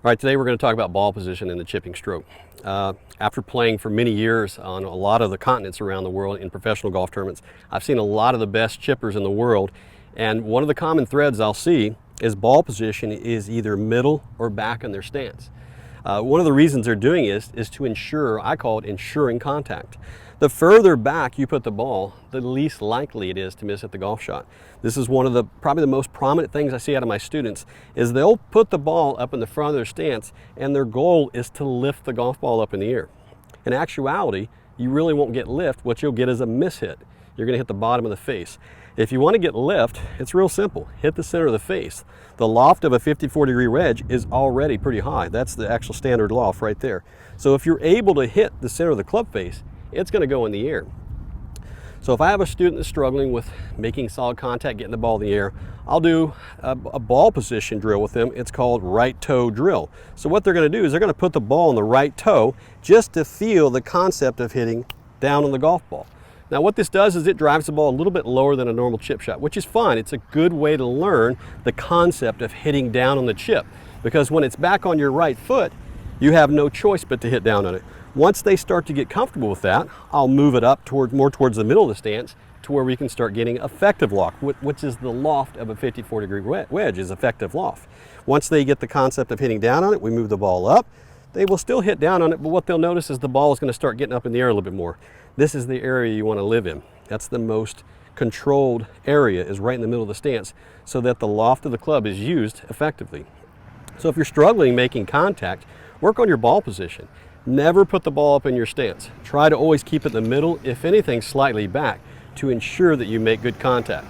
All right, today we're going to talk about ball position in the chipping stroke. After playing for many years on a lot of the continents around the world in professional golf tournaments, I've seen a lot of the best chippers in the world, and one of the common threads I'll see is ball position is either middle or back in their stance. One of the reasons they're doing is to ensure, I call it ensuring contact. The further back you put the ball, the least likely it is to miss at the golf shot. This is one of the probably the most prominent things I see out of my students is they'll put the ball up in the front of their stance and their goal is to lift the golf ball up in the air. In actuality, you really won't get lift. What you'll get is a miss hit. You're going to hit the bottom of the face. If you want to get lift, it's real simple. Hit the center of the face. The loft of a 54-degree wedge is already pretty high. That's the actual standard loft right there. So if you're able to hit the center of the club face, it's going to go in the air. So if I have a student that's struggling with making solid contact, getting the ball in the air, I'll do a ball position drill with them. It's called right toe drill. So what they're going to do is they're going to put the ball on the right toe just to feel the concept of hitting down on the golf ball. Now what this does is it drives the ball a little bit lower than a normal chip shot, which is fine. It's a good way to learn the concept of hitting down on the chip, because when it's back on your right foot, you have no choice but to hit down on it. Once they start to get comfortable with that, I'll move it up more towards the middle of the stance to where we can start getting effective loft, which is the loft of a 54-degree wedge is effective loft. Once they get the concept of hitting down on it, we move the ball up. They will still hit down on it, but what they'll notice is the ball is going to start getting up in the air a little bit more. This is the area you want to live in. That's the most controlled area, is right in the middle of the stance, so that the loft of the club is used effectively. So if you're struggling making contact, work on your ball position. Never put the ball up in your stance. Try to always keep it in the middle, if anything slightly back, to ensure that you make good contact.